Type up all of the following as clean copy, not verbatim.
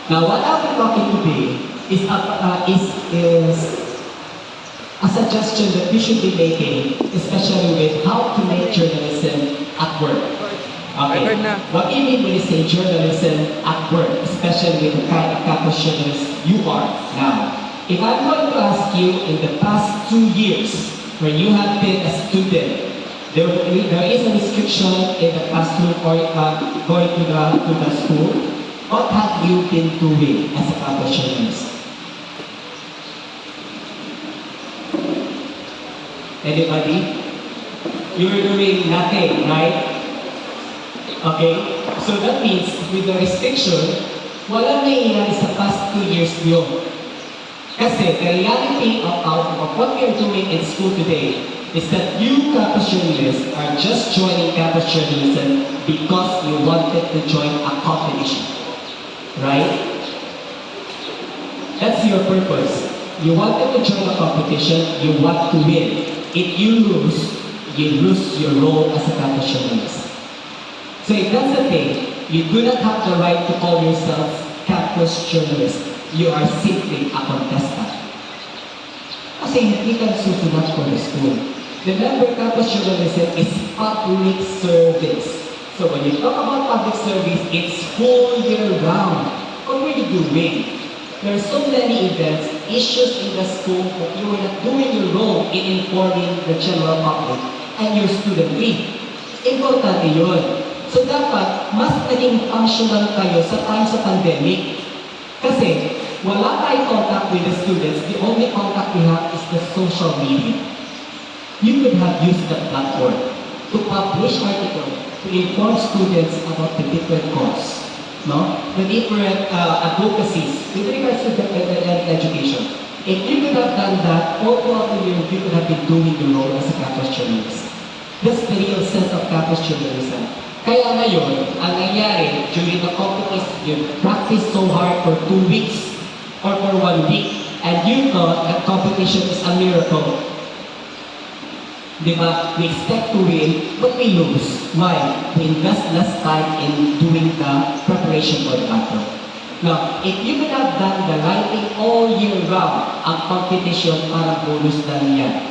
Now, what I'll be talking today is a suggestion that we should be making, especially with how to make journalism at work. Okay, what do you mean when you say journalism at work, especially with the kind of campus journalist you are now? If I'm going to ask you in the past 2 years, where you have been a student, there is a restriction in the classroom or going to the school. What have you been doing as a campus journalist? Anybody? You're doing nothing, right? Okay? So that means with the restriction, walang nangyayari sa past 2 years yun. Kasi the reality of what we are doing in school today is that you campus journalists are just joining campus journalism because you wanted to join a competition. Right? That's your purpose. You wanted to join a competition, you want to win. If you lose your role as a campus journalist. So if that's the thing, you do not have the right to call yourself campus journalist. You are simply a contestant. Kasi hindi ka susunod for the school. Remember, campus journalism is public service. So when you talk about public service, it's whole year round. What were you doing? There are so many events, issues in the school, but you were not doing your role in informing the general public and your student lead. Importante yun. So dapat, mas naging functional kayo sa time sa pandemic. Kasi, wala tayong contact with the students. The only contact we have is the social media. You could have used that platform to publish articles, to inform students about the different courses, no? The different advocacies with regards to the education. If you could have done that, all throughout the year, you could have been doing your role as a campus journalist. That's the real sense of campus journalism. Kaya ngayon, ang nangyari, during the competition, you practice so hard for 2 weeks or for 1 week, and you thought that competition is a miracle. Diba? We expect to win, but we lose. Why? We invest less time in doing the preparation for the battle. Now, if you could have done the right thing all year round, ang competition parang bonus lang yan.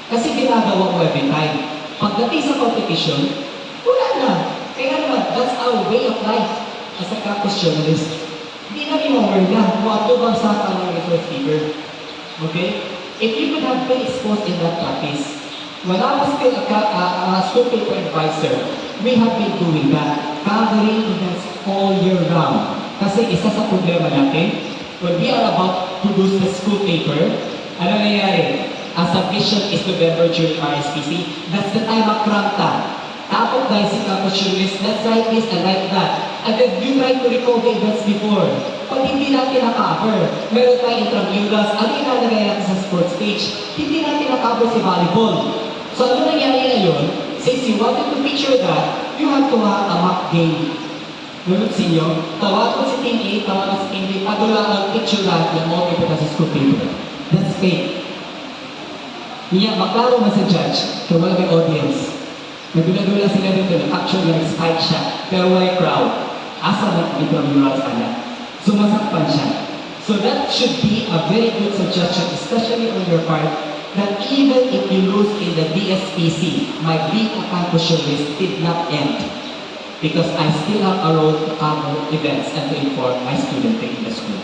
Kasi ginagawa ko every time. Pagdating sa competition, wala na. Kaya naman, that's our way of life as a campus journalist. Hindi na rin-aware na kung ato bang sa ng resource keeper. Okay? If you could have been exposed in that practice, when I was still a school paper advisor, we have been doing that, gathering events all year round. Kasi isa sa problema natin, when we are about to produce the school paper, ano nangyayari? Ang submission is November during RSPC. That's the time of kranta. Tapos dahil si campus journalist, let's write this and write that. And then you try to recall the events before. Pag hindi natin na-cover, meron tayong intramurals, ano yung nalagay natin sa sports page? Hindi natin na-cover si volleyball. So ano nangyari ngayon? Since you wanted to feature that, you have to have a mock game. Ngunit sa inyo, tawag ko si Team A, tawag ko si Team B, padula ang picture lahat ng mga iba sa school paper. That's fake. Niya, maklaro man sa judge, kaya wala may audience. Nagdula-dula sila dito, actually nag-spike siya, pero wala crowd. Asa na intramurals na. Sumasakpan siya. So that should be a very good suggestion, especially on your part, that even if you lose in the DSPC, my being a campus journalist did not end. Because I still have a role to cover events and to inform my students in the school.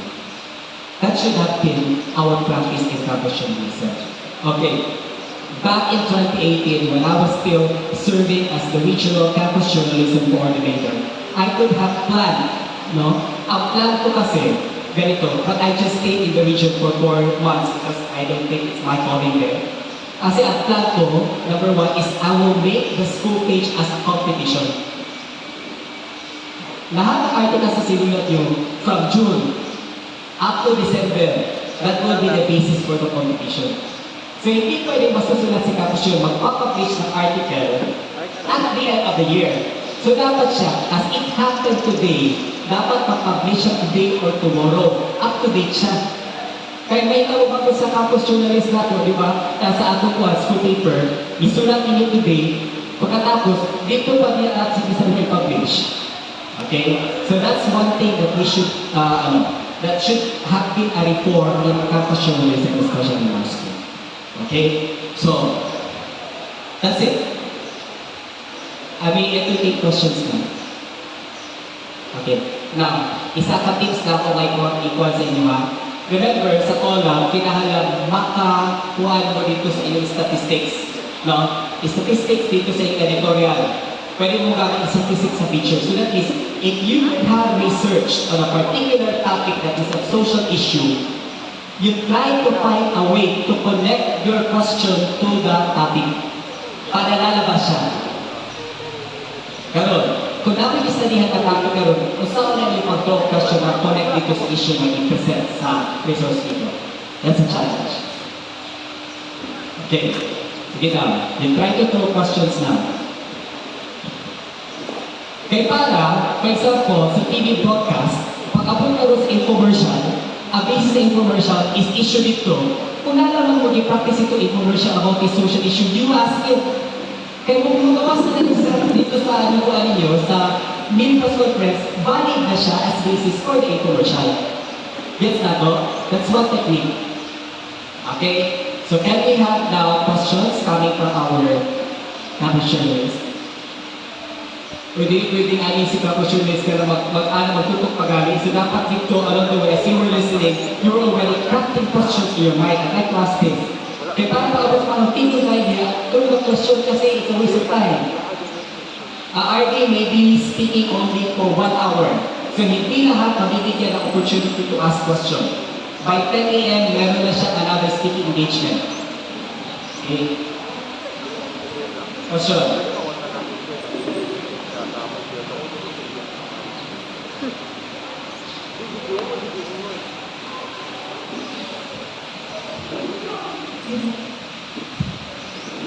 That should have been our practice in campus journalism. Okay, back in 2018, when I was still serving as the regional campus journalism coordinator, I could have planned, no? Ang plan ko kasi, ganito, but I just stayed in the region for 4 months because I don't think it's my calling there. Kasi ang plan ko, number 1, is I will make the school page as a competition. Lahat ng articles na sinulat nyo from June up to December, that will be the basis for the competition. So hindi pwedeng basta sulat si campus yun, magpapublish ng article at the end of the year. So dapat siya, as it happened today, dapat mag-publish siya today or tomorrow. Up to date siya. Kaya may naubag ko sa campus journalist natin, di ba? Sa ato ko, school paper, isulat ninyo today, pagkatapos, dito pa niya at sige sa publish. Okay? So that's one thing that we should, that should have been a reform in campus journalism, especially in our school. Okay? So, that's it. I mean, ito yung questions na. Okay. Now, isa ka tips na ako may equal sa inyo ha. Remember, sa column, kinahalang makakuha mo dito sa inyong statistics. No? Statistics dito sa inyong editorial. Pwede mo gamit statistics sa picture. So that is, if you have researched on a particular topic that is a social issue, you try to find a way to connect your question to the topic. Para lalabas siya. Karon, kung namin istadihan ka topic karon, kung saan na yung mag-draw question na connect dito sa issue na i-present sa resource dito. That's a challenge. Okay. Sige na. You try to throw questions now. Kaya para, for example, sa TV broadcast, pag-abot na sa infomercial, ang basis sa infomercial is issue dito. Kung nalaman mo, i-practice ito infomercial about this social issue, you ask it. Kaya kung lumabas na dito sa ano ko ninyo, sa mini-press conference, valid na siya as basis for the infomercial. Yes na to? That's one technique. Okay? So can we have now questions coming from our campus journalists? Pwede nga isip campus journalists ka na magtutok pagali. So dapat dito, along the way, as you were listening, you were already crafting questions in your mind. And I trust this. Kaya parang pag-abot pa ng team ng idea, tuloy na question kasi it's a waste of time. RD may be speaking only for 1 hour. So hindi lahat mabibigyan ng opportunity to ask question. By 10 a.m., meron na siya another speaking engagement. Okay? Question?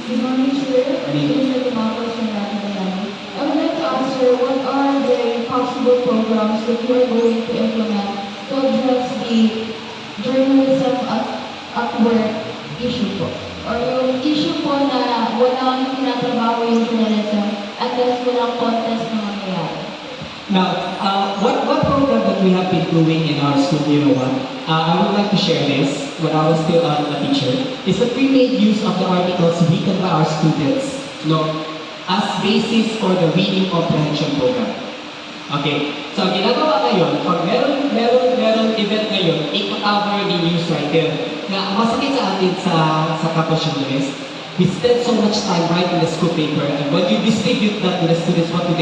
Good morning, sir. This is the Marcos from Latin. I would like to ask, sir, what are the possible programs that you are going to implement to address the journalism at work issue po? Or yung issue po na walang tinatrabaho yung journalism at there's walang contest na mangyayari? Now, what program that we have been doing in our school, you know what? I would like to share this when I was still a teacher, is that we made use of the articles written by our students, as basis for the reading comprehension program. Okay, so ang ginagawa ngayon, pag meron event ngayon, ika-cover ni news writer. Na masakit sa atin sa campus journalist, we spend so much time writing the school paper, and when you distribute that to the students, what do?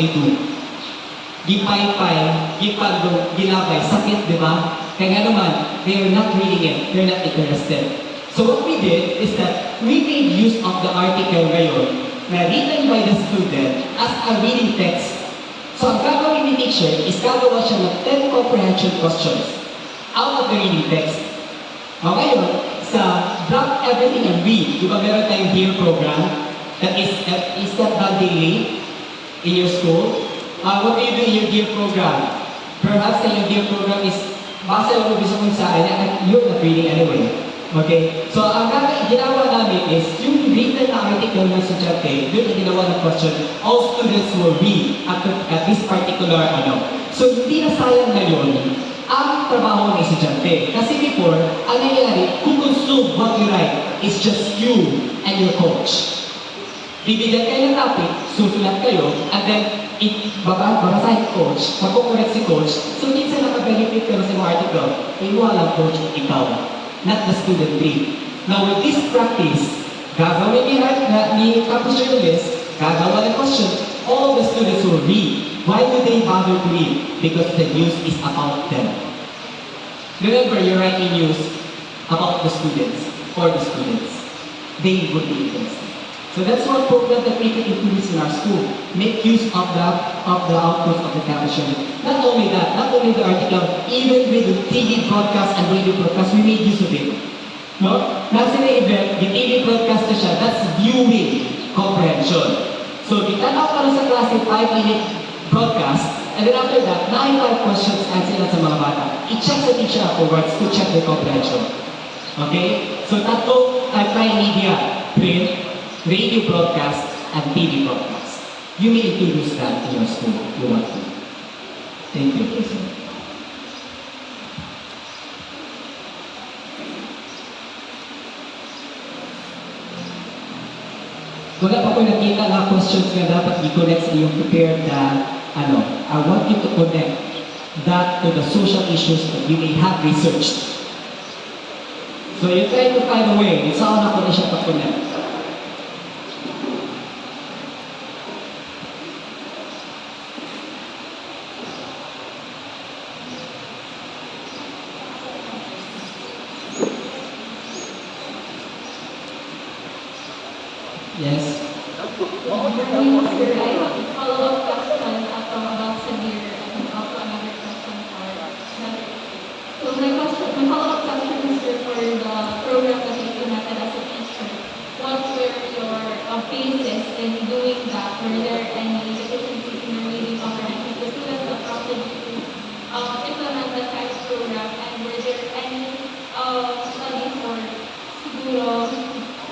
Gipay-pay, ginabay, sakit, di ba? Kaya nga naman, they are not reading it, they're not interested. So what we did is that we made use of the article ngayon na written by the student as a reading text. So ang gagawin ni teacher is gagawa siya ng 10 comprehension questions out of the reading text. Ngayon, sa Drop Everything and Read, di ba meron tayong DEAR program that is that done daily in your school? What do you do in your DEAR program? Perhaps your DEAR program is basa yung gusto mong sa akin at you're not reading anyway. Okay? So, ang ginawa namin is yung written na article ng estudyante, yun ang ginawa ng question, all students will read at this particular So, hindi na sayang ngayon ang trabaho ng estudyante. Kasi before, ang nangyayari, kung consume what you write is just you and your coach. Bibigyan kayo ng topic, susulat kayo, and then babasahin coach, magkukorek si coach, so minsan nakabenefit ka sa mga article, wala coach, ikaw, not the student read. Now with this practice, gagawin ni campus journalist, gagawa ng question, all the students will read. Why do they bother to read? Because the news is about them. Remember, you're writing news about the students, for the students. They would be interested. So that's one program that we can introduce in our school. Make use of the output of the campus journal. Not only that, not only the article, even with the TV broadcast and radio broadcast, we made use of it. Nasa na event, the TV broadcast na siya, that's viewing comprehension. So, itanaw ka na sa klase 5-minute broadcast, and then after that, 9-5 questions answer na sa mga bata. I-check sa teacher afterwards to check the comprehension. Okay? So, tatlo media, print, radio broadcast, and TV broadcast. You may introduce that in your school if you want to. Thank you. Thank you, sir. Wala pa ko nakita na questions nga dapat i-connect sa iyong prepared na I want you to connect that to the social issues that you may have researched. So you try to find a way, saan ako na siya pa-connect. Yes? Morning, sir. I have a follow-up question about Samir and also another question for Nader. So my follow-up question is sir, for the program that you implemented as a teacher. What were your basis in doing that? Were there any deficiencies in your reading comprehension? The students that prompted you to implement that kind of program, and were there any studies or siguro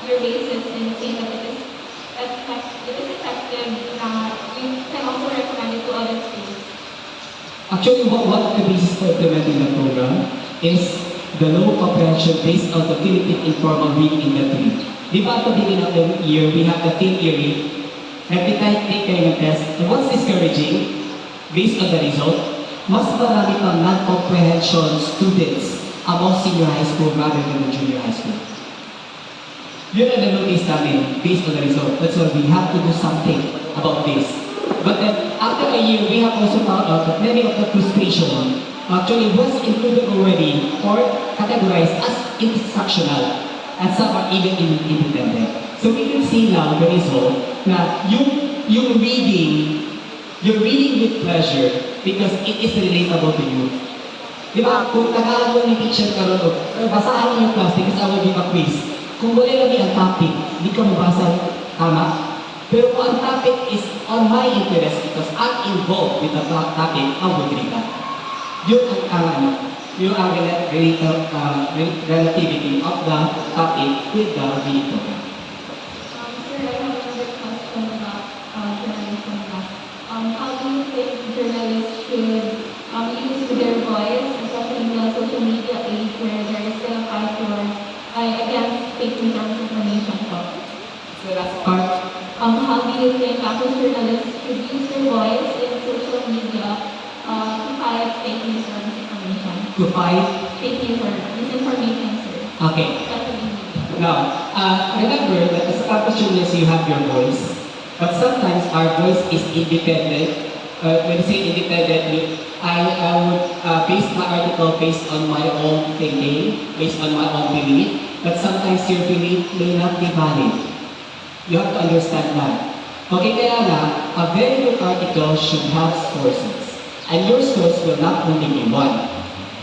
your basis in saying that it is effective na you can also recommend it to other students? Actually, one of the basis for implementing the program is the low comprehension based on the Philippine Informal Reading Inventory. Di ba at the beginning of the year, we have the theory, every time take kayo ng test, and what's discouraging, based on the result, mas marami pang non-comprehension students among senior high school rather than the junior high school. Yun ang na-notice namin based on the result. That's why we have to do something about this. But then, after a year, we have also found out that many of the frustration actually was included already or categorized as instructional, and some are even independent. So we can see now the result na yung reading, you're reading with pleasure because it is relatable to you. Di ba? Kung nag-aaral ni teacher karon o basahan niyo yung class because I will give a quiz. Kung wala namin ang topic, di ka mabasa, tama? Pero kung ang topic is on my interest because I'm involved with the topic, I would read that. Yun ang relativity of the topic with the reading program. Sir, I have another question about journalism. How do you think journalists should use their voice, especially in the social media age where there is still a fight for against fake news or misinformation? So that's part. How do you think campus journalists should use their voice in social media to fight fake news or misinformation? To fight. Fake news or misinformation, sir. Okay. Especially in media. Now, remember that as a campus journalist, you have your voice. But sometimes our voice is independent. When you say independent, I would base my article based on my own thinking, based on my own belief. But sometimes your belief may not be valid. You have to understand that. Okay, kaya nga, a very good article should have sources. And your source will not only be one.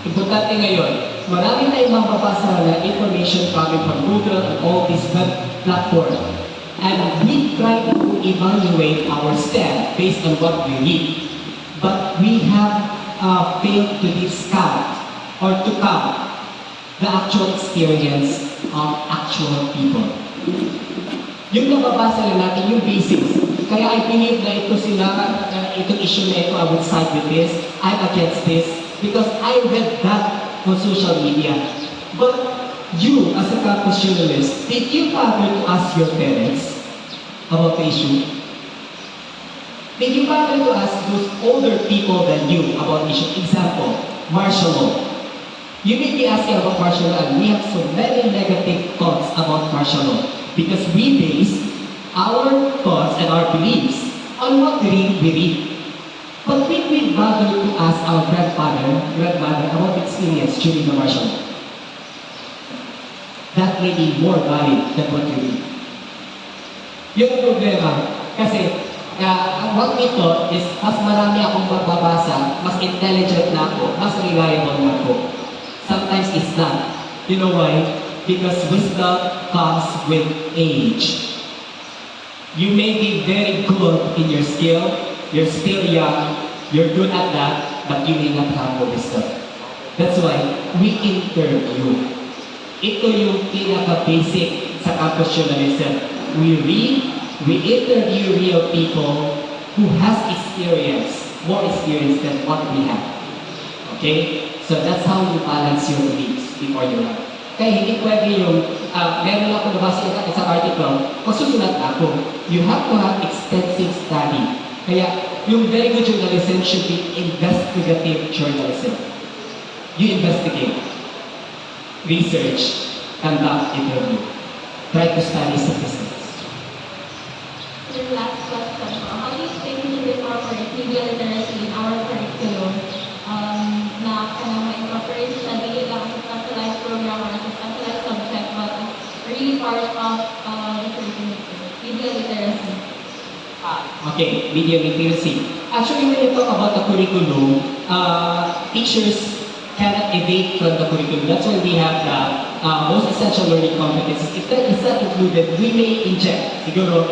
Importante ngayon, marami tayong mababasa na information coming from Google and all these web platforms. And we try to evaluate our stand based on what we read. But we have failed to discount or to count the actual experience of actual people. Yung nababasa lang natin, yung basics. Kaya I believe na ito itong issue na ito, I would side with this, I'm against this, because I read that on social media. But you, as a campus journalist, did you bother to ask your parents about the issue? Did you bother to ask those older people than you about the issue? Example, martial law. You may be asking about martial law, and we have so many negative thoughts about martial law because we base our thoughts and our beliefs on what we read. But did we bother to ask our grandmother about the experience during the martial law? That may be more valid than what you read. Yun ang problema. Kasi, what we thought is, mas marami akong magbabasa, mas intelligent na ako, mas reliable na ako. Sometimes it's not. You know why? Because wisdom comes with age. You may be very good in your skill, you're still young, you're good at that, but you may not have the wisdom. That's why we interview. Ito yung pinaka-basic sa campus journalism. We read, we interview real people who has experience more experienced than what we have. Okay? So that's how you balance your needs before you run. Kaya hindi pwede yung, meron ako nabasa yung isang article, masusulat ako. You have to have extensive study. Kaya yung very good journalism should be investigative journalism. You investigate, research, conduct interview, try to study statistics. Your last question, how do you think we should incorporate media literacy in our curriculum na may incorporate siya dili lang sa specialized program or sa specialized subject but it's really part of the curriculum, media literacy? Okay, media literacy. Actually, when you talk about the curriculum, teachers cannot evade from the curriculum. That's why we have the most essential learning competencies. If that is not included, we may inject. Siguro,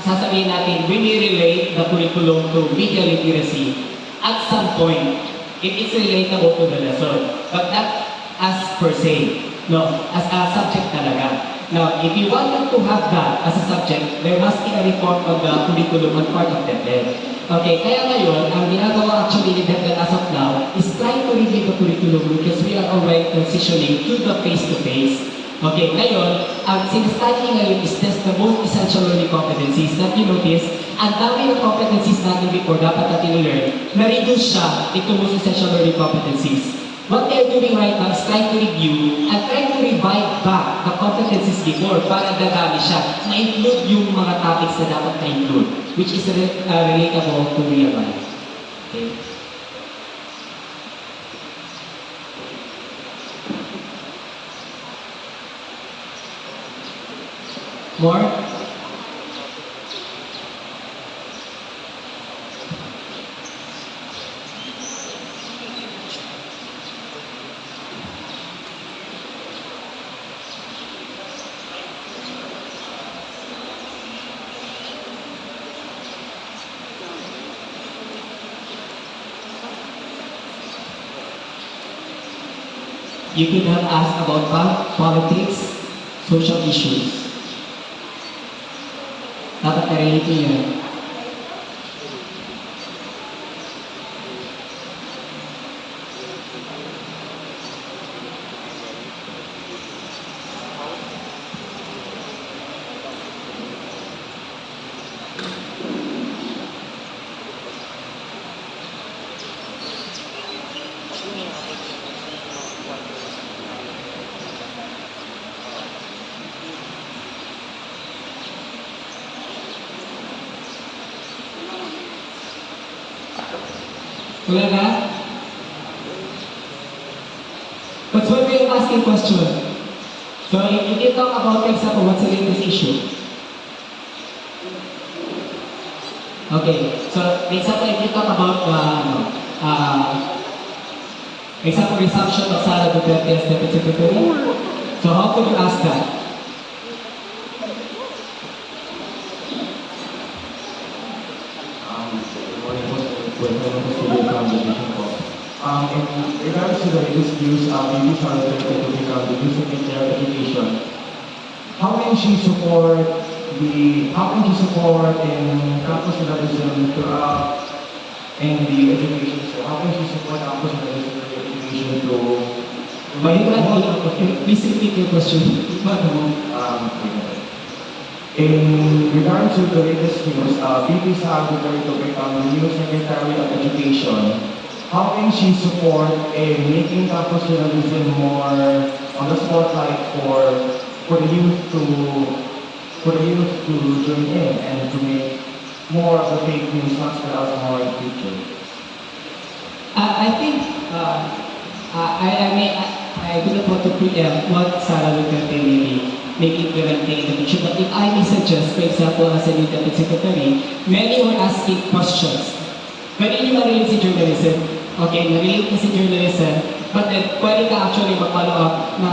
sasabihin natin, we may relate the curriculum to media literacy at some point if it's relatable to the lesson. But not as per se. No, as a subject talaga. Now, if you wanted to have that as a subject, there must be a report on the curriculum on part of DepEd. Okay, kaya ngayon, ang ginagawa actually ni DepEd as of now is trying to review the curriculum because we are already transitioning to the face-to-face. Okay, ngayon, ang sinastudy ngayon is test the most essential learning competencies that you notice. Ang dami ng competencies natin before dapat natin learn, na-reduce siya into most essential learning competencies. What they are doing right now is trying to review and trying to revive back the competencies before para dadami siya, ma-include yung mga topics na dapat na-include, which is relatable to real life. Okay? More? You could have asked about politics, social issues. Dapat na-relate nyo yun. Wala na? But when we are asking question, so if you talk about, for example, what's the latest issue? Okay, so example, if you talk about, example, resumption of Sara Duterte as Deputy Secretary, so how could you ask that? In regards to the latest news, maybe Charlotte to become the new Secretary of Education, how can she support in campus journalism throughout in the education? So how can she support campus journalism in the education to Please repeat your question. In regard to the latest news, VP Sara Duterte to become the new Secretary of Education, how can she support in making campus journalism more on the spotlight for the youth to join in and to make more of the fake news not spread out more in the future? I think I do not want to preempt what Sara Duterte may be making implementing in the future, but if I may suggest, for example, as a new Deputy Secretary, many were asking questions. Pwede nyo ma-relate si journalism. Okay, na-relate na si journalism, but then pwede ka actually mag-follow up na,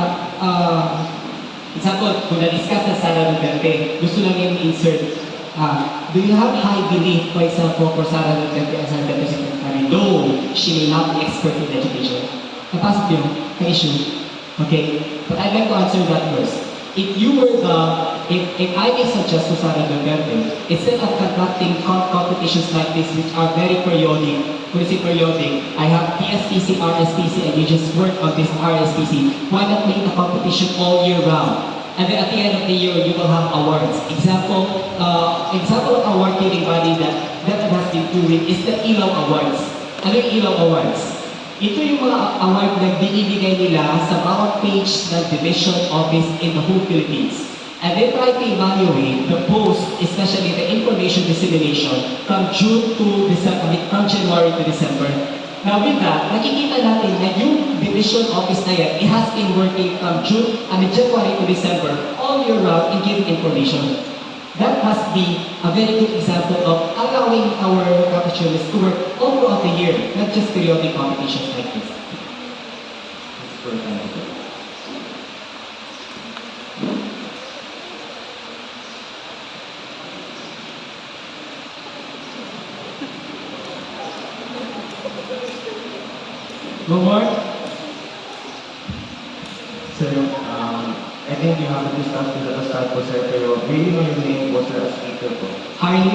example, kung na-discuss na Sara Duterte, gusto lang yung insert, do you have high belief, for example, for Sara Duterte as our Deputy Secretary, though she may not be expert in education? Napasok yun, ka-issue. Okay, but I'd like to answer that first. if you were if I may suggest to Sara Duterte, instead of conducting competitions like this, which are very periodic, when I say periodic, I have PSPC, RSPC, and you just work on this RSPC, why not make the competition all year round? And then at the end of the year, you will have awards. Example of award giving body that has been doing is the Ilaw Awards. Ano yung Ilaw Awards? Ito yung mga award na binibigay nila sa bawat page ng division office in the whole Philippines. And they try to evaluate the post, especially the information dissemination from June to December, from January to December. Now with that, nakikita natin na yung division office na yan, it has been working from January to December, all year round in giving information. That must be a very good example of allowing our professionals to work all throughout the year, not just periodic competitions like this. For example. No more? Sir, I think you haven't discussed this at the start po, sir, pero really know your name po, sir, as speaker po. Hardy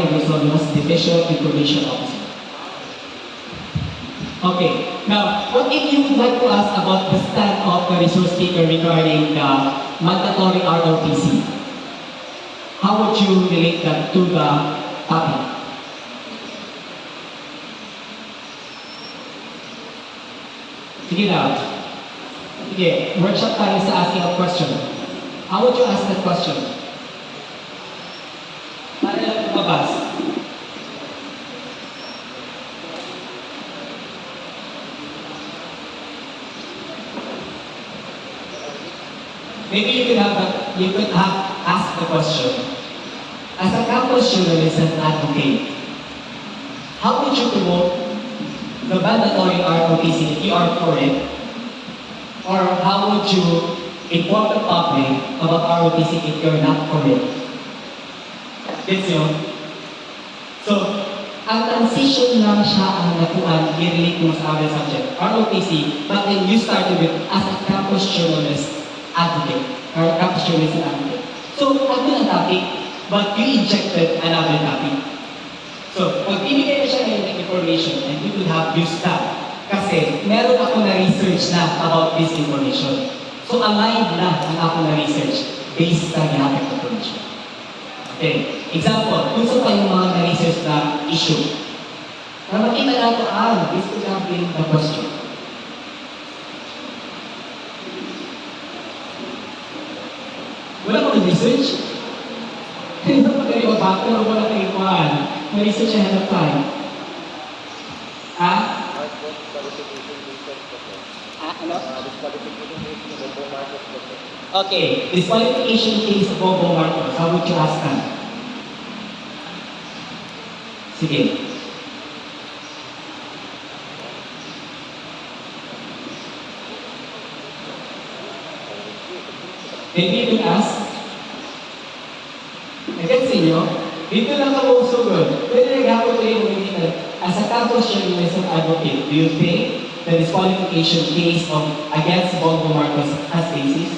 Agrosolos, Division Information Officer. Okay, now, what if you would like to ask about the stand of the resource speaker regarding the mandatory ROTC? How would you relate that to the topic? Sige na. Sige, workshop tayo sa asking a question. How would you ask that question? Para lang lumabas. Maybe you could have asked the question. As a campus journalist and advocate, how would you promote the mandatory ROTC if you are for it? Or how would you inform the public about ROTC if you're not for it? Gets yun? So, ang transition lang siya ang nakuan, i-relate mo sa other subject, ROTC, but then you started with as a campus journalist advocate, or campus journalist and advocate. So, ano ang topic, but you injected another topic. So, pag binigay na siya ng information, and you will have used that. Kasi, meron ako na-research na about this information. So, aligned na ang ako na-research based sa ginamit information. Okay. Example, kung sa yung mga na-research na issue. Na makita natin, this could have been the question. Wala ko na-research? Hindi pa kayo backer o wala kayo kuhaan. Na-research ahead of time. Ha? Ano? Okay, disqualification case of Bobo Marcos. How would you ask that? Sige. Maybe you could ask. Again sa inyo, dito lang ako usugod. Pwede nag-hapon ko yung as a campus journalist and advocate, do you think the disqualification case against Bongo Marcos has basis?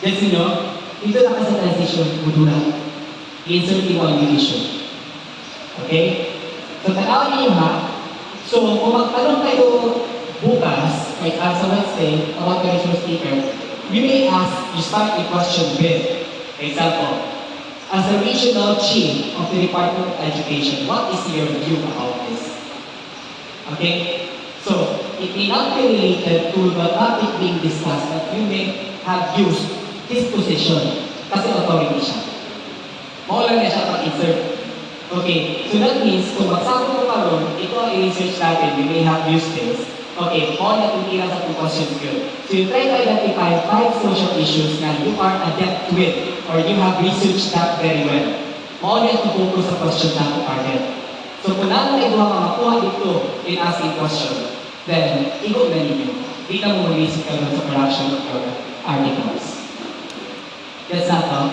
Yes, dito lang ka sa transition, mudula. I-insert mo ang new issue. Okay? So, tanawin niyo ha. So, kung magtanong kayo bukas, like sa Wednesday, about the resource speaker, you may ask, you start a question with, for example, as a regional chief of the Department of Education, what is your view about this? Okay? So, it may not be related to the topic being discussed, but you may have used his position kasi authority siya. Maulan na siya pag-insert. Okay, so that means, kung magsako mo karon, ito ang i-research natin, we may have used this. Okay, all na titira sa two questions good. So you try to identify 5 social issues na you are adept with or you have researched that very well. All you have to focus sa question na to target. So kung naman ay duha ka makuha dito in asking question, then igo na ninyo. Di na mo mag-research ka sa production of your articles. That's that, no?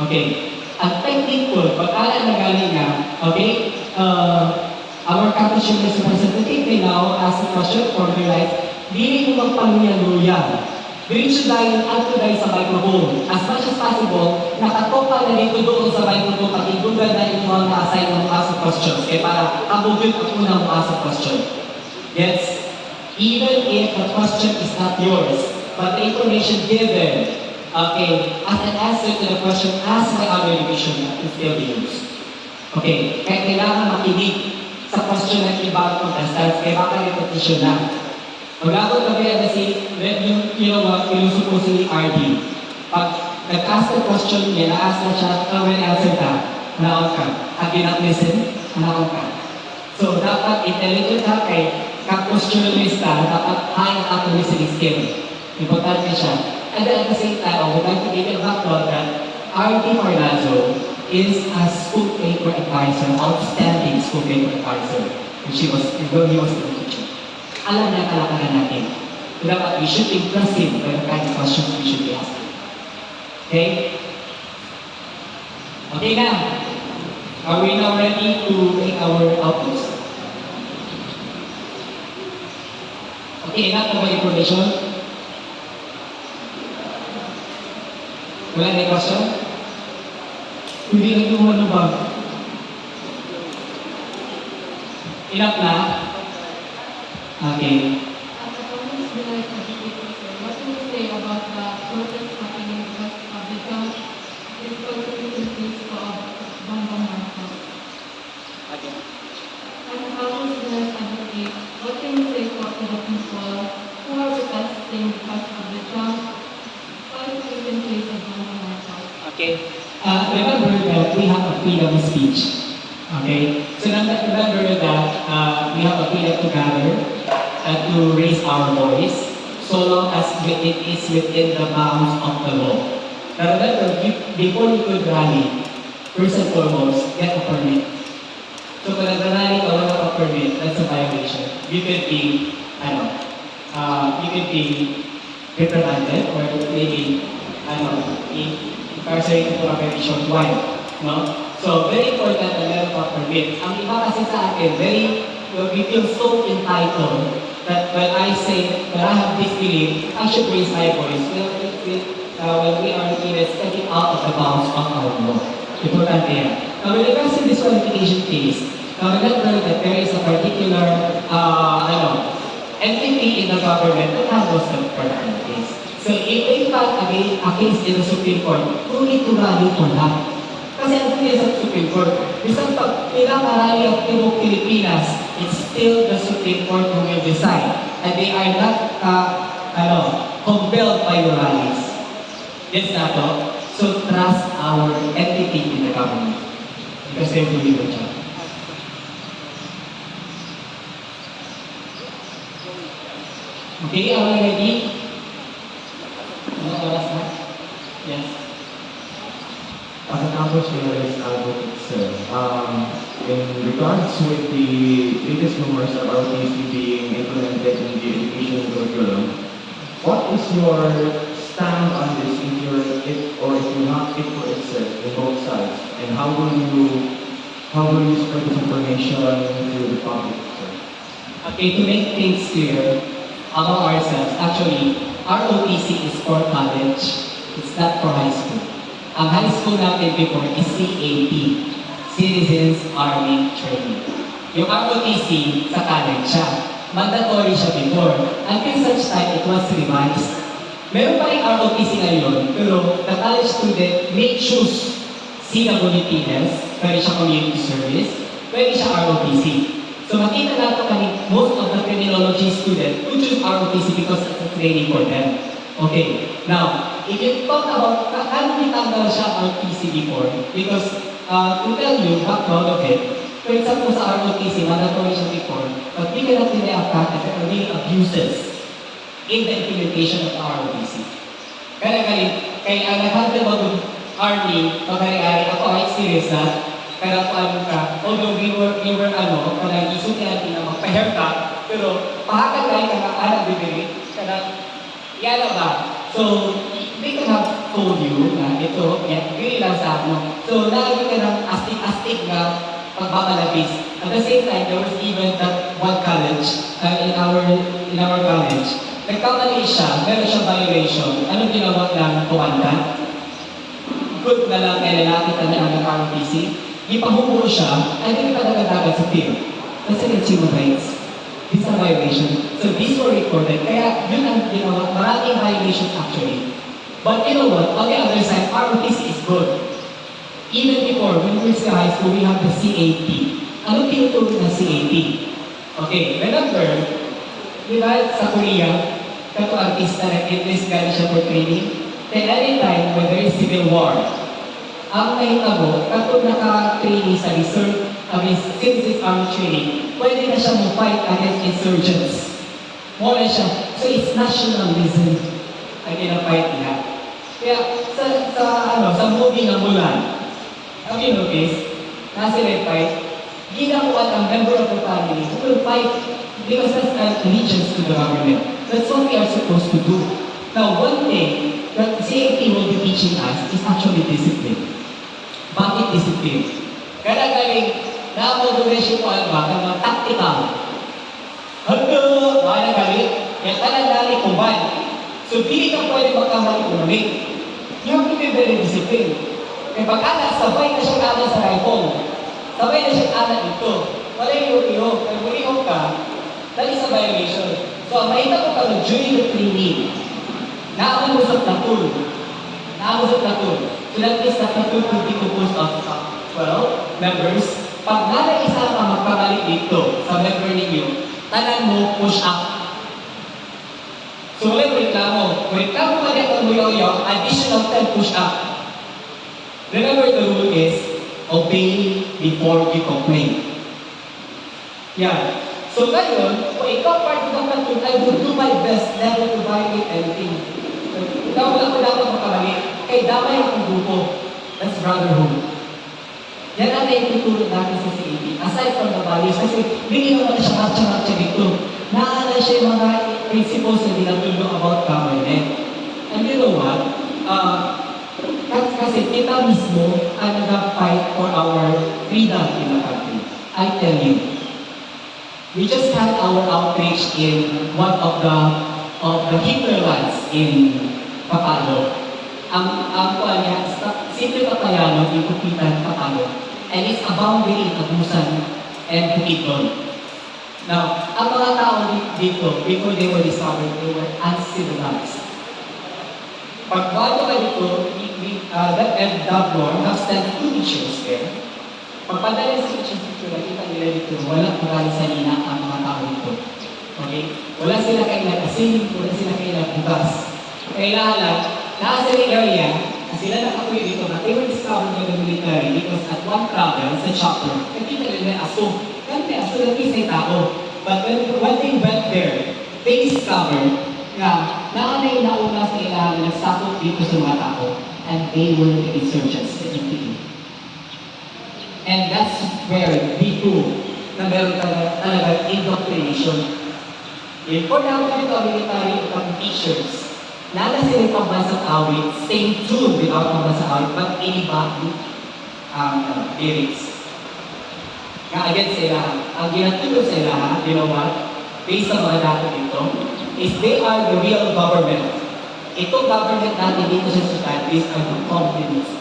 Okay. Ang technique po, pag-aala na galing nga, okay, our campus journalist representative may now ask a question for your life, dili mo magpaluya-luya Diretso dahil sa microphone. As much as possible, nakatoka na dito doon sa microphone at igugan na inyong na-assign ng ask questions. Kaya para abugin ako na ask question. Yes? Even if the question is not yours, but the information given, okay, as an answer to the question asked by our revision is still used. Okay, kaya kailangan makinig sa question ng ibang contestants, kaya baka repetition na. Magabot kami na si, yung supposedly RD. Pag nag-ask the question niya, na-ask na siya, when answer ka, naon ka. Have you not listened? Naon ka. So, dapat intelligent ka kay ka-questionalista, dapat high ang ating listening skill. Importante siya. And then at the same time, I would like to give you a background that RD Marlazo is a school paper advisor, outstanding school paper advisor. When he was in the teacher. Alam niya kalakaran natin. So dapat we should impress him by the kind of questions we should be asking. Okay? Okay na. Are we now ready to make our outputs? Okay, enough of my information. Wala na question? Hindi lang yung ano ba? Enough na? Okay. What do you say about the protest happening in West Africa? It's going to be in place of Bambang Marcos. Okay. And how is the advocate? What can you say for the people who are protesting because of the jump? Going to be in place of Bambang Marcos. Okay. Remember that we have a freedom of speech. Okay? So remember that we have a freedom to gather and to raise our voice so long as it is within the bounds of the law. Now remember, before you could rally, first and foremost, get a permit. So kung nag-rally ka wala ka permit, that's a violation. You could be, reprimanded or maybe, incarcerated for a very short while. No? So, very important na meron pa permit. Ang iba kasi sa akin, we feel so entitled that when I have this belief, I should raise my voice when we are even stepping out of the bounds of our law. Importante yan. Now, when it comes to this qualification case, remember that there is a particular, entity in the government that handles the particular case. So, if they file a case in the Supreme Court, who need to rally for that? Kasi ang dito sa Supreme Court, isang pag pinakarali ang Timog Pilipinas, it's still the Supreme Court who will decide. And they are not, compelled by the rallies. Yes na to? So trust our entity in the government. Because they're doing their job. Okay, are we ready? Ano oras na? Yes. As a campus journalist advocate, sir, in regards with the latest rumors about ROTC being implemented in the education curriculum, what is your stand on this if you're not fit for it, sir, in both sides? And how will you spread this information to the public, sir? Okay, to make things clear about ourselves, actually, ROTC is for college, it's not for high school. Ang high school natin before is CAT, Citizens Army Training. Yung ROTC sa college siya. Mandatory siya before. Until such time, it was revised. Meron pa rin ROTC ngayon, pero the college student may choose CWTS, pwede siya community service, pwede siya ROTC. So makita natin most of the criminology students who choose ROTC because it's a training for them. Okay, now, if you talk about, ano nitanggal siya ROTC before? Because, to tell you, background of it, for example, sa ROTC, mandatory siya before, but we cannot really attack if there are really abuses in the implementation of ROTC. Kaya nag-handle mo ng Army, pagkari-ari, ako ay serious na, kaya paano ka, although we were kaya isuti natin na magpa-haircut, pero pahagal tayo ka alam bibili, kaya yan ba? So, they can have told you na ito, really lang sa ano. So, lagi ka ng astig-astig na pagbabalabis. At the same time, there was even that one college, in our college, nagkamali siya, meron siyang violation, anong ginawa ng komanda? Good na lang kay lalaki ka na ng ROTC, ipahuburo siya, ay hindi pa nagadagan sa field. Kasi it's human rights. It's a violation. So these were recorded. Kaya yun ang ginawa, maraming violations actually. But you know what? On the other side, ROTC is good. Even before, when we were still high school, we have the CAP. Ano tinutulong ng CAP? Okay, remember, di ba sa Korea, kato artista na enlist galing siya for training? Then anytime when there is civil war, ang mahitabo, kato naka-training sa reserve, since it's army training, pwede na siya mag-fight against insurgents. Muna siya. So it's nationalism ang ina-fight niya. Kaya sa movie na Mulan, ang notice, nasa fight, ginawa ang member of the family who will fight because that's an allegiance to the government. That's what we are supposed to do. Now, one thing that CAP will be teaching us is actually discipline. Bakit discipline? Kaya galing, na-motivation ko ang baka mga tactical. Hanggang, mga galing, kaya talang galing kumbay. So, di ka pwede magkamali kumalik. You have to be very disciplined. Kaya pagkala, sabay na siyang ala sa rifle. Sabay na siyang ala dito. Wala yung iyo. Kaya mulihok ka, dali sa violation. So, makita ko kami during the training, naaman mo sa platoon. Naaman sa platoon. So, that is the platoon could be composed of 12 members. Pag nala isa ka magpabalik dito sa member ninyo, tanan mo push up. So, wala mo reklamo. Kung reklamo ka rin ang muyo-yo, additional 10 push up. Remember the rule is, obey before you complain. Yan. So ngayon, kung ikaw part of the platoon, I will do my best never to violate anything. So, ikaw wala ko dapat makamali. Kaya damay akong grupo. That's brotherhood. Yan ang naitutulog natin sa CAP. Aside from the values, kasi hindi naman siya matcha-matcha dito. Naalala siya yung mga principles na dinatulong about government. And you know what? Kasi kita mismo ang nag-fight for our freedom in the country. I tell you, we just had our outreach in one of the hinterlands in Papalo. Ang kuha niya, Sitio Papayano, yung Kupitan, Papalo. And it's a boundary in Abusan and Bukidnon. Now, ang mga tao dito, before they were discovered, they were uncivilized. Pag bago ka dito, that FW have sent 2 teachers there. Pagpadala sa teachers dito, nakita nila dito, walang ugali sa nina ang mga tao dito. Okay? Wala sila kailang asin, wala sila kailang bugas. Kailangan, nasa area, sila nakakuyo dito, na they were discovered by the military because at one travel sa chopper, nakita nila aso. Kasi aso lang isa'y tao. But when they went there, they discovered na nakanay nauna sa ilang nagsakot dito sa mga tao and they were the insurgents, the NPA. And that's where we prove na meron talaga indoctrination. For now, dito ang military of teachers, nala sila yung pambansang awit, same tune without pambansang awit, but inibag lyrics. Nga again sa ilaha, ang ginatulog sa ilaha, you know what? Based sa mga data dito, is they are the real government. Itong government natin dito sa societies are the communists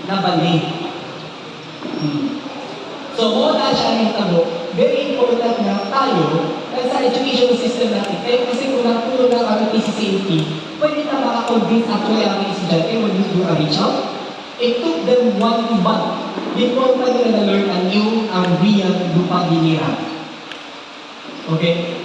na bali. So, muna siya ng tabo, very important na tayo sa education system natin. Kaya kasi kung natulog ng ROTC, pwede na makakonvince actually ang mga estudyante when you do a reach out. It took them 1 month before pa nila na-learn ang new, ang real lupang hinirang. Okay?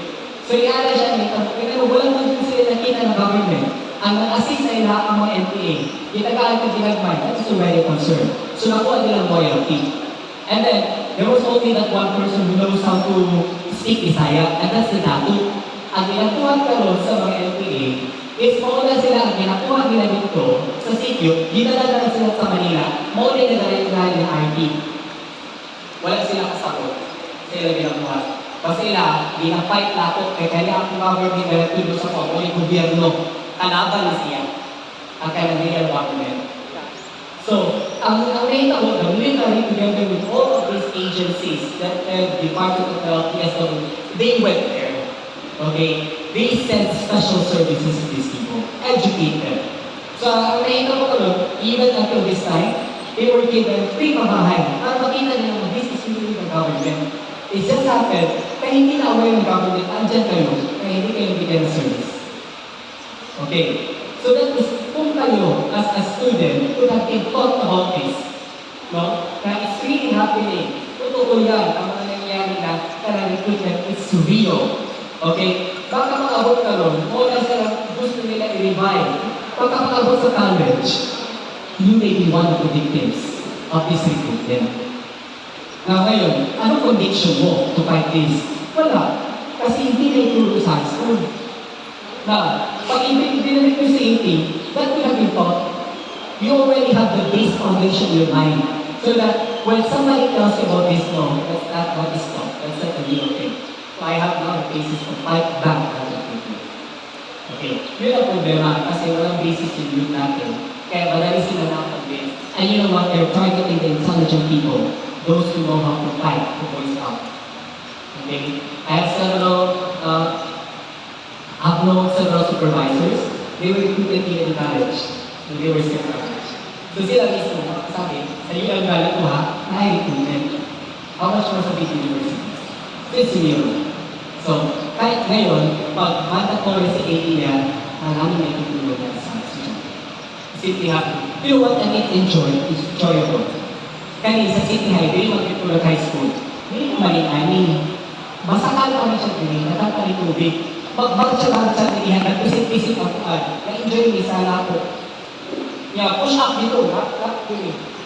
So, iala siya nito. Pero walang man sila nakita ng government. Ang nag-assist ay lahat ang mga NPA. Itagaan ka ginagmay. That is very concerned. So, nakuha nilang loyalty. And then, there was only that one person who knows how to speak Bisaya, and that's the Datu. Ang ginakuha karon sa mga NPA is mauna sila, ang ginakuha nila dito sa sitio, ginadala na sila sa Manila, mauna nila rin ng RP. Wala silang kasakot. Sila ginakuha. Kasi sila, ginafight lato, kaya ang government na tulo sa pag yung gobyerno, kanaban na siya. Ang kailangan government. So, ang naitawag, the military together with all of these agencies, that Department of Health, PSW, they went there. Okay? they send special services to these people, educate them. So, ang nakita ko nun, even until this time, they were given free pamahay para makita nila na this is really the government. It just happened na hindi na aware ng government, andyan kayo, na hindi kayo bigyan ng service. Okay, so that is, kung kayo, as a student, could have been taught about this, no? Na it's really happening. Totoo yan, ang mga nangyayari na recruitment is real. Okay? Baka makabot ka ron, o na sila gusto nila i-revive. Baka makabot sa college, you may be one of the victims of this recruitment. Now ngayon, anong conviction mo to fight this? Wala. Kasi hindi na ituro sa high school. Na, pag ibinalik mo sa 18, that will have been taught. You already have the base foundation in your mind. So that when somebody tells you about this, no, that's not what is taught. That's not a real thing. So I have now a basis to fight back as a people. Okay, yun ang problema kasi walang basis yung youth natin. Kaya madali sila nakapag-base. And you know what? They're targeting the intelligent people, those who know how to fight, to voice out. Okay? I have known several supervisors. They were recruited here in college. And they were still college. So sila mismo, sabi, sa iyo ang galit ko ha, na-recruited. How much more sa big university? So it's zero. So, kahit ngayon, pag mandatory sa AD niya, maraming may tutulog na sa estudyante. City High. You know what I mean is enjoyable. Kanina sa City High, they want to high school. Hindi mo mali-ani. Masakal kami siya din, natatali tubig. Magbagsagan sa tinihan, nagpisit-pisit ako na-enjoy ni sana ako. Yeah, push up dito,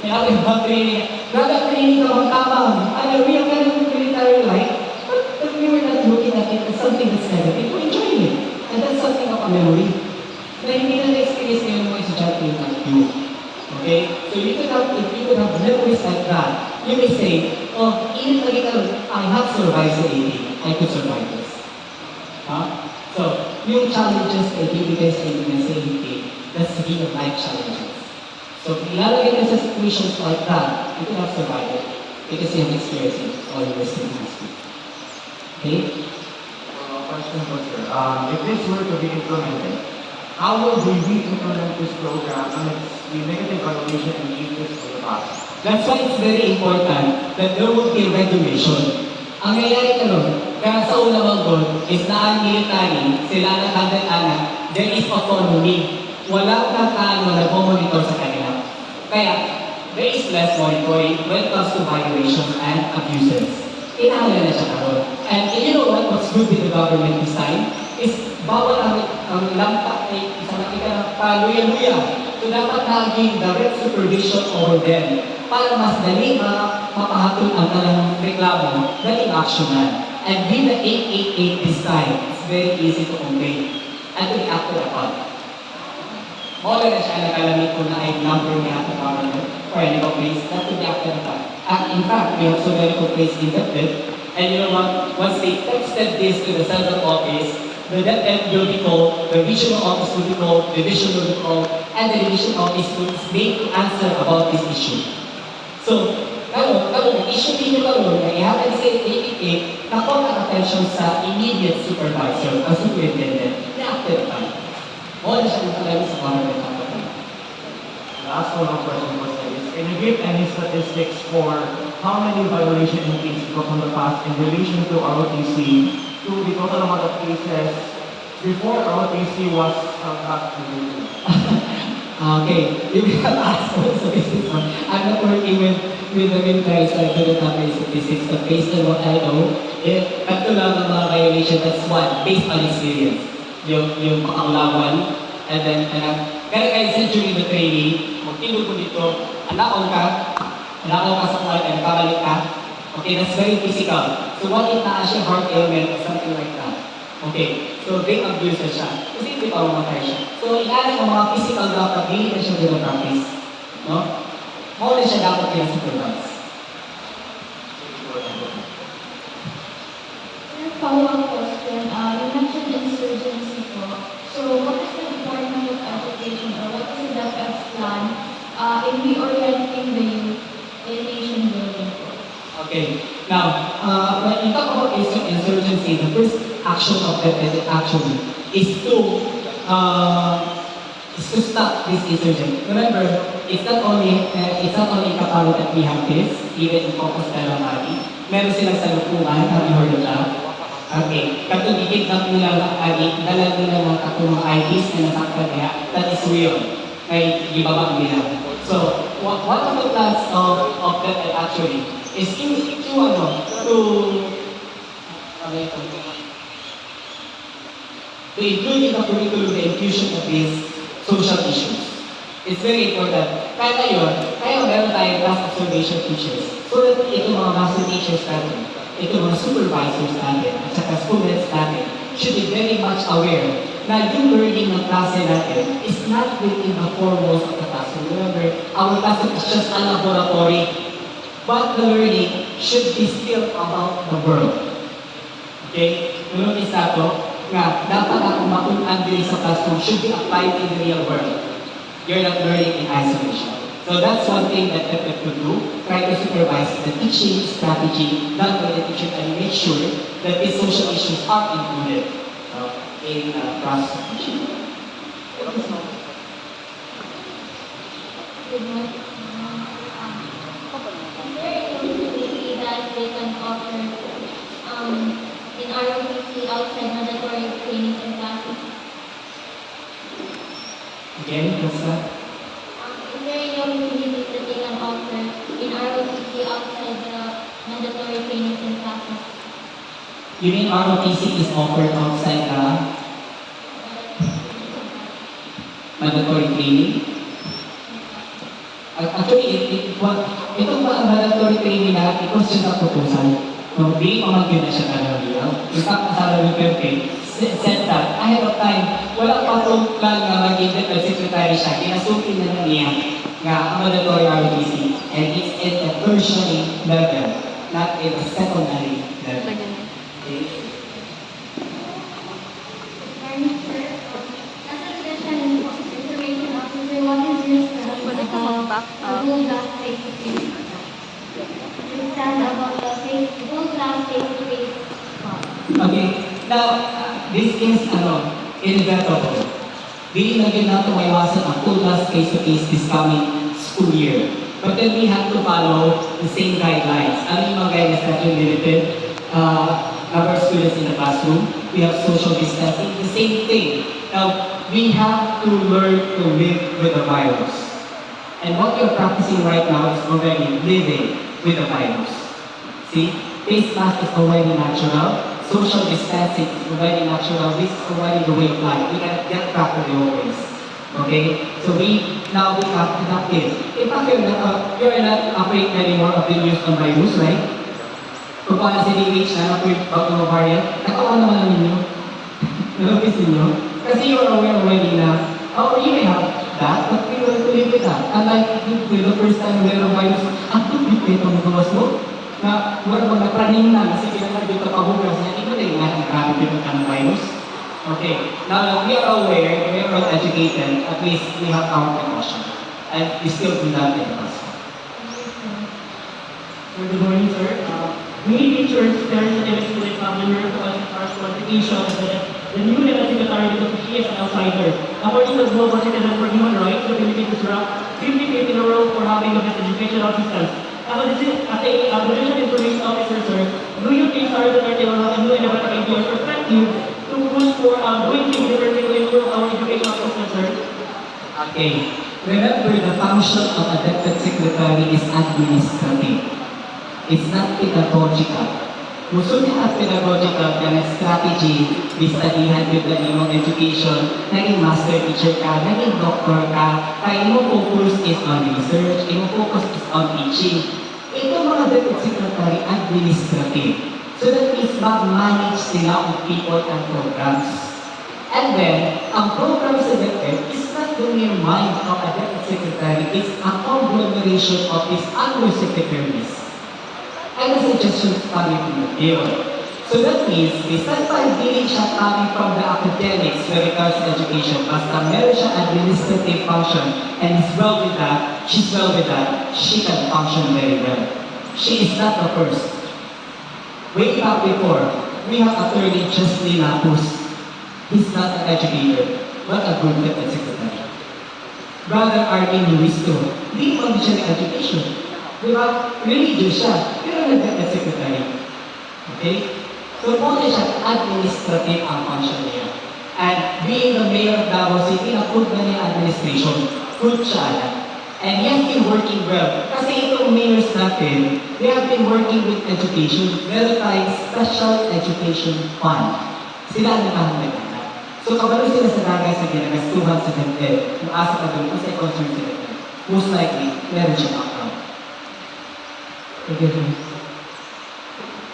kaya yung bag training. Grabe training ka magkamang. Ano, real kind of military life. But we were not looking at it as something that's negative. We're enjoying it. And that's something of a memory. Na hindi na na-experience ngayon mo estudyante yung like you. Okay? So you could have, if you could have memories like that, you may say, oh, even I have survived the 80. I could survive this. Huh? So, yung challenges na ibibigay sa inyo ng CAT, that's real life challenges. So, kung ilalagay ka sa situations like that, you can have survived it because you have experienced it all your students. Okay? Question po, sir. If this were to be implemented, how will we re-implement this program amidst the negative evaluation and issues of the past? That's why it's very important that there would be regulation. Ang nangyayari ka nun, kaya sa unang manggon is na ang military, sila nakagad-anak, there is autonomy. Walang nakano na monitor sa kanila. Kaya, there is less monitoring when it comes to violations and abuses. Inahala na siya karon. And you know what? What's good with the government this time is bawal ang lampak ay isang nakika paluya-luya. So dapat naging direct supervision over them para mas dali mapahatol ang talang reklamo, daling aksyonan. And with the 888 this time, it's very easy to obey and to be acted upon. Wala na siya nakalamit ko na ay number niya at government for any place that to be acted upon. And in fact, we have so many complaints in DepEd. And you know what? Once they texted this to the central office, the DepEd will be called, the regional office will be called, the division will be called, and the division office will be made to answer about this issue. So, issue din yung karoon na i-happen sa 88, na-call ang attention sa immediate supervisor, ang superintendent, na active time. Wala siya nakalagay sa government company. Last one of question was this. Can you give any statistics for how many violation cases from the past in relation to ROTC, to the total amount of cases before ROTC was activated? Okay, if you have asked also this one, I'm not working with the military side for the company statistics, but based on what I know, tatlo lang ang mga violation, that's one, based on experience. Yung panglawan, and then, kaya kayo during the training, magtino po dito, anaon ka sa kuwan, and babalik ka. Okay, that's very physical. So what if na siya heart ailment or something like that? Okay, so drug abuse na siya. Kasi hindi pa mamatay siya. So ilalim ang mga physical dapat, hindi na siya gina-practice. No? Muna siya dapat kina-supervise. Follow-up question. You mentioned insurgency po. So what is the Department of Education or what is the DepEd's plan in reorienting the youth in nation building po? Okay, now, when you talk about insurgency, the first action of DepEd actually is to stop this insurgent. Remember, it's not only in Kapalo that we have this, even in Compostela Valley. Meron silang salupungan, have you heard of that? Okay, katugigit ng nila ng dala nila ng katong mga IDs na nasaktan niya, that is real. Kay gibabag nila. So, one of the plans of that actually is to include in the curriculum the inclusion of these social issues. It's very important. Kaya ngayon, meron tayong class observation teachers. So that itong mga master teachers natin, itong mga supervisors natin, at saka students natin, should be very much aware na yung learning ng klase natin is not within the four walls of the classroom. Remember, our classroom is just a laboratory. But the learning should be still about the world. Okay? Notice na to, nga dapat akong makunan din sa classroom should be applied in the real world. You're not learning in isolation. So that's one thing that DepEd could do. Try to supervise the teaching strategy done by the teacher and make sure that these social issues are included in the process of teaching. Good morning. Is there any opportunity that they can offer in ROTC outside mandatory trainings and classes? Again, what's that? Is there any opportunities that they can offer in ROTC outside the mandatory trainings and classes? You mean ROTC is offered outside the mandatory training? Actually, itong mandatory training na, it was just a proposal. No, di pamagyo na siya talaga. In fact, Sara Duterte said that ahead of time, wala pa itong plan na maging secretary siya. Kinasukin na lang niya nga ang mandatory ROTC. And it's at a tertiary level, not in a secondary level. Okay? Morning, sir. As a session information officer, what is your stand about the whole class face-to-face? Your stand about the whole class face-to-face? Okay, now, this is, inevitable. Di na din natin maiwasan ang full class face-to-face this coming school year. But then we have to follow the same guidelines. Ano yung mga guidelines natin limited? Number of students in the classroom. We have social distancing. The same thing. Now, we have to learn to live with the virus. And what we are practicing right now is already living with the virus. See? Face mask is already natural. Social distancing is already natural. This is already the way of life. We can get back to the old ways. Okay? So we have to adapt it. In fact, you're not afraid anymore of the news on virus, right? Kung paano si DH na na-print out ng variant, nakawa naman ninyo. Nalapis ninyo. Kasi you're aware already na, oh, you may have that, but we will live with that. Unlike the first time meron virus, ang tubig ito ng gawas mo, na wala mo napraning na, kasi kailangan dito pabugas na, ito na yung nga grabe dito ng virus. Okay, now we are aware, we are well educated, at least we have our precaution. And we still do that in the classroom. Good morning, sir. Many teachers, parents, and even students have numerous qualifications that the new legal secretary because she is an outsider. According to the Global Citizen for Human Rights, the Philippines is ranked 55th in the world for having the best educational systems. As a position information officer, sir, do you think Sarah Duterte will have a new innovative ideas perspective to push for doing things differently to improve our educational system, sir? Okay. Remember, the function of a DepEd secretary is administrative. It's not pedagogical. Gusto niya at pedagogical ka na strategy, bistadihan with the imong education, naging master teacher ka, naging doctor ka, kaya imong focus is on research, imong focus is on teaching. Ito mga DepEd secretary, administrative. So that means mag-manage sila of people and programs. And then, ang program sa DepEd is not the mere mind of a DepEd secretary, it's a conglomeration of these undersecretaries. And the suggestions coming from the field. So that means, besides pa hindi siya coming from the academics when it comes to education, basta meron siya administrative function and is well with that, she's well with that, she can function very well. She is not the first. Way back before, we have attorney Justin Lapus. He's not an educator, but a good deputy secretary. Brother Armin Luisco, hindi naman siya ng education. Di ba? Religious siya, pero nag-deputy secretary. Okay? So, muna siya, administrative ang function niya. And being the mayor of Davao City, na-put na niya administration, good siya alam. And he has been working well. Kasi itong mayors natin, they have been working with education. Meron tayong special education fund. Sila ang nakahanggan. So, kabalo sila sa dagay sa ginagastuhan sa DepEd, yung asa ka doon, kasi concern sila doon. Most likely, meron siya background. Okay,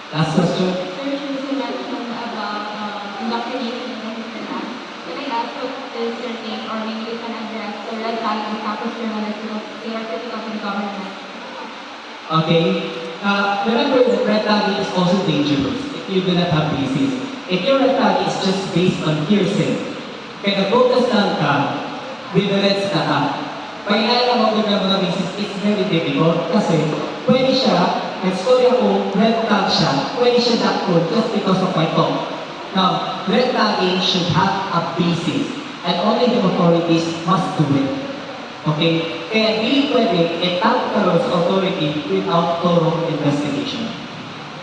last question. Sir, since you mentioned about indoctrination in the Quran, can I ask what is your name or maybe you can address the red flag and campus journalism of they are critical of the government? Okay. Remember that red tagging is also dangerous if you do not have basis. If your red tag is just based on hearsay, kaya nag-focus lang ka, with the reds na ka, pag-ialam mo kung mga basis, it's very difficult kasi pwede siya, nag-story ako, red tag siya, pwede siya dakod just because of my talk. Now, red tagging should have a basis and only the authorities must do it. Okay? Kaya hindi pwede i-tag ka sa authority without thorough investigation.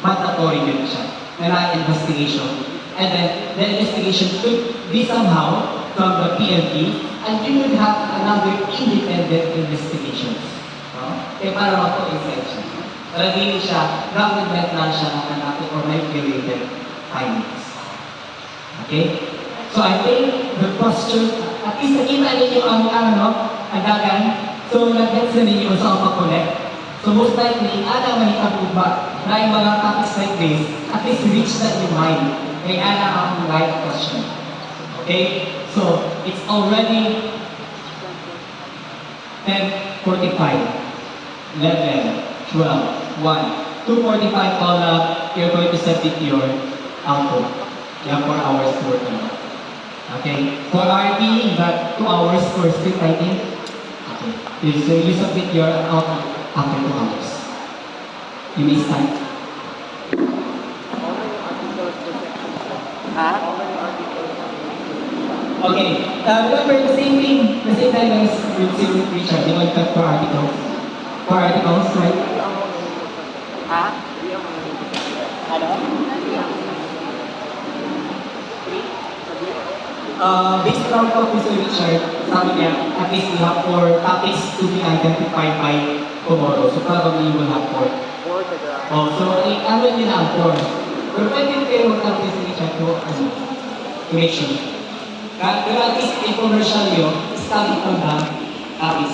Mandatory yun siya. Kailangan investigation. And then, the investigation could be somehow from the PNP and you would have another independent investigations. No? Kaya para mako-insight siya. Para hindi siya, government lang siya ng natin or regulated findings. Okay? So I think the question, at least nakita ninyo ang dagan. So nag-gets na ninyo sa collect. So most likely, ana mahitag po ba na yung mga topics like this, at least reach that in mind. Kaya ana ang right question. Okay? So, it's already 10:45, 11, 12, 1, 2:45 call up, you're going to submit your output. You have 4 hours to work on it. Okay? For RP, you got 2 hours for script writing. Okay. So you submit your output after 2 hours. You may start. Okay. Remember the same thing, the same time as with Richard, you want to cut 4 articles. 4 articles, right? Based on what Mr. Richard, sabi niya, at least we have 4 topics to be identified by tomorrow. So probably you will have 4. Oh, so ano nyo na ang 4? Pero pwede kayo magtapos Mr. Richard to make sure. Pero at least in commercial yun, starting from the topics.